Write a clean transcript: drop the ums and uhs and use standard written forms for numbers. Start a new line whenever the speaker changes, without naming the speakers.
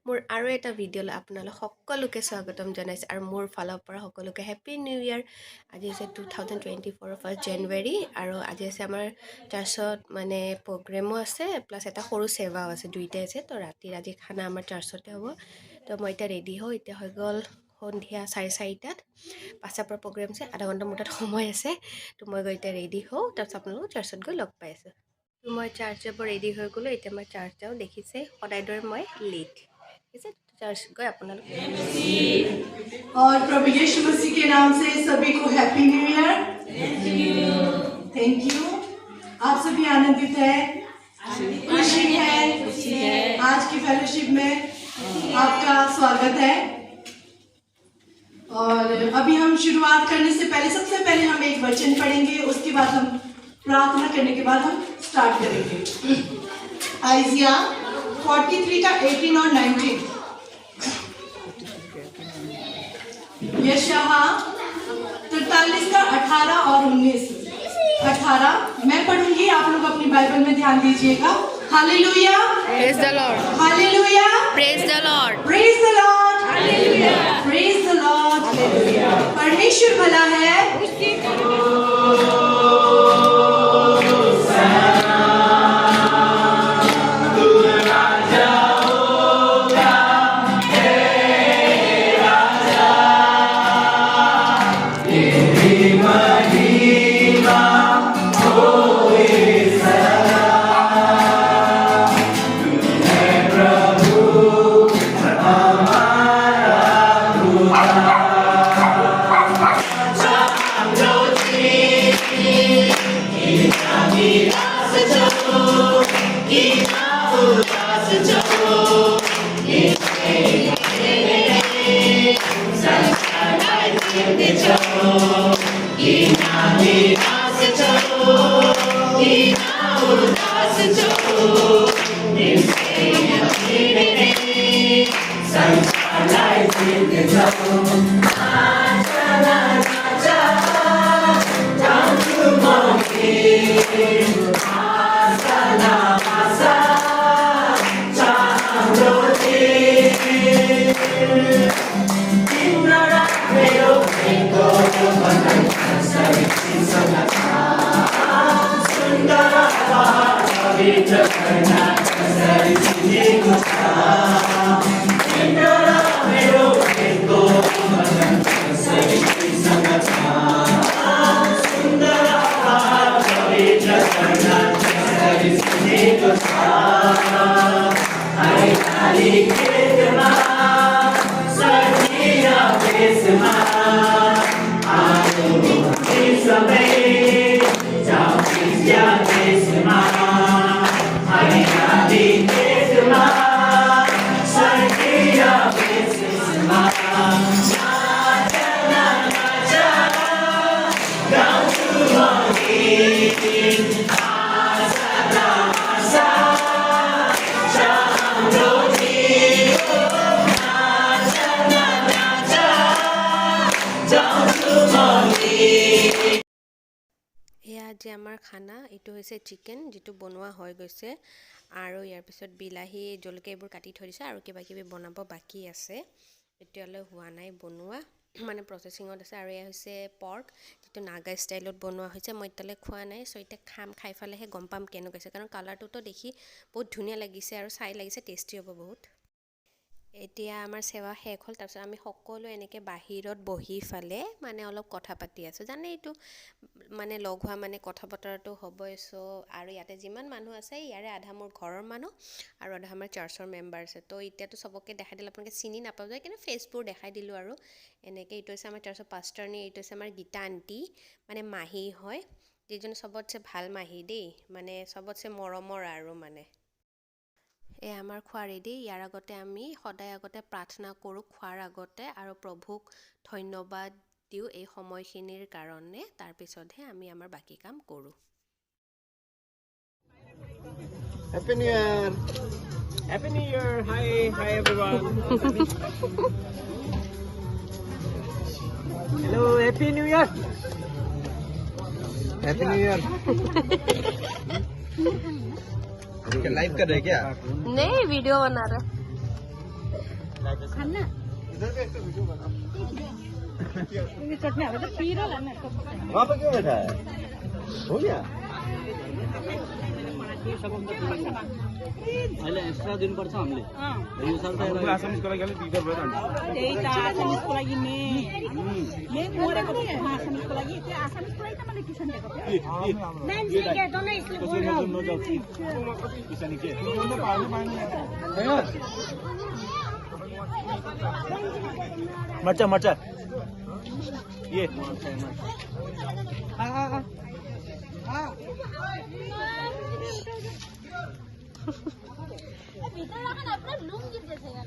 মোৰ আৰু এটা ভিডিঅ'লৈ আপোনালোক সকলোকে স্বাগতম জনাইছোঁ আৰু মোৰ ফালৰ পৰা সকলোকে হেপী নিউ ইয়াৰ। আজি হৈছে 2024 1 জানুৱাৰী আৰু আজি আছে আমাৰ চাৰ্চত মানে প্ৰগ্ৰেমো আছে প্লাছ এটা সৰু সেৱাও আছে, দুইটাই আছে। তো ৰাতিৰ আজি খানা আমাৰ চাৰ্চতে হ'ব। তো মই এতিয়া ৰেডি হওঁ, এতিয়া হৈ গ'ল সন্ধিয়া 4:30 পাছৰ পৰা প্ৰগ্ৰেম আছে, আধা ঘণ্টা মোৰ তাত সময় আছে। তো মই গৈ এতিয়া ৰেডি হওঁ, তাৰপিছত আপোনালোকক চাৰ্চত গৈ লগ পাই আছোঁ। তো মই চাৰ্চ যাব ৰেডি হৈ গ'লোঁ, এতিয়া মই চাৰ্চ যাওঁ। দেখিছে সদায় দৰে মই লেট चर्च गए अपना।
और प्रभु यीशु मसीह के नाम से सभी को happy new year. Thank you. आप सभी आनंदित है, खुशी है। आज की फेलोशिप में आपका स्वागत है। और अभी हम शुरुआत करने से पहले सबसे पहले हम एक वचन पढ़ेंगे, उसके बाद हम प्रार्थना करने के बाद हम स्टार्ट करेंगे। आइजिया 43 का 18 और 19, यशाया 43 का 18 और 19। 18 मैं पढ़ूंगी, आप लोग अपनी बाइबल में ध्यान दीजिएगा। Hallelujah,
praise the Lord,
hallelujah,
praise the Lord,
praise the Lord, hallelujah, praise the Lord, hallelujah. परमेश्वर भला है,
আজি আমাৰ খানা এইটো হৈছে চিকেন, যিটো বনোৱা হৈ গৈছে আৰু ইয়াৰ পিছত বিলাহী জলকীয়া এইবোৰ কাটি থৈ দিছে আৰু কিবা কিবি বনাব বাকী আছে, এতিয়ালৈ হোৱা নাই বনোৱা, মানে প্ৰচেছিঙত আছে। আৰু এয়া হৈছে পৰ্ক, যিটো নাগা ষ্টাইলত বনোৱা হৈছে। মই এতিয়ালৈ খোৱা নাই, চ' এতিয়া খাই ফালেহে গম পাম কেনেকুৱা হৈছে, কাৰণ কালাৰটোতো দেখি বহুত ধুনীয়া লাগিছে আৰু চাই লাগিছে টেষ্টি হ'ব বহুত। এতিয়া আমাৰ সেৱা শেষ হ'ল, তাৰপিছত আমি সকলো এনেকৈ বাহিৰত বহি ফালে মানে অলপ কথা পাতি আছোঁ। জানে এইটো মানে লগ হোৱা মানে কথা বতৰাটো হ'বই। চ' আৰু ইয়াতে যিমান মানুহ আছে, ইয়াৰে আধা মোৰ ঘৰৰ মানুহ আৰু আধা আমাৰ চাৰ্চৰ মেম্বাৰ আছে। তো এতিয়াতো চবকে দেখাই দিলে আপোনালোকে চিনি নাপাব যায়, কিন্তু ফেচবোৰ দেখাই দিলোঁ আৰু এনেকৈ। এইটো হৈছে আমাৰ চাৰ্চৰ পাষ্টাৰনী, এইটো হৈছে আমাৰ গীতা আণ্টি, মানে মাহী হয়, যিজন চবতছে ভাল মাহী দেই, মানে চবতছে মৰমৰ আৰু মানে। আমাৰ খোৱা ৰেডি। ইয়াৰ আগতে আমি সদায় আগতে প্ৰাৰ্থনা কৰোঁ খোৱাৰ আগতে আৰু প্ৰভুক ধন্যবাদ দিওঁ এই সময়খিনিৰ কাৰণে, তাৰ পিছতহে আমি আমাৰ বাকি কাম কৰোঁ।
Happy New Year!
Happy New Year! Hi everyone! Hello, Happy New Year!
Happy New Year! क्या लाइव कर रहे क्या?
नहीं, वीडियो बना रहे।
खाना
इधर भी एक वीडियो बना।
ये चटनी आवे तो पी रहा है
वहाँ पे क्यों बैठा है? हो गया?
अहिले एक्स्ट्रा दिनुपर्छ हामीले यो साल त
आसामिसको लागि अलिक दिगदार भयो नि
त्यही त आसामिसको लागि मे मरेको थिएँ आसामिसको लागि त्यो आसामिसको लागि त मैले ट्युसन दिएको थिएँ
मर्चा मर्चा ये
भित्र राख्न आफ्नो लुङ गिर्दैछ यार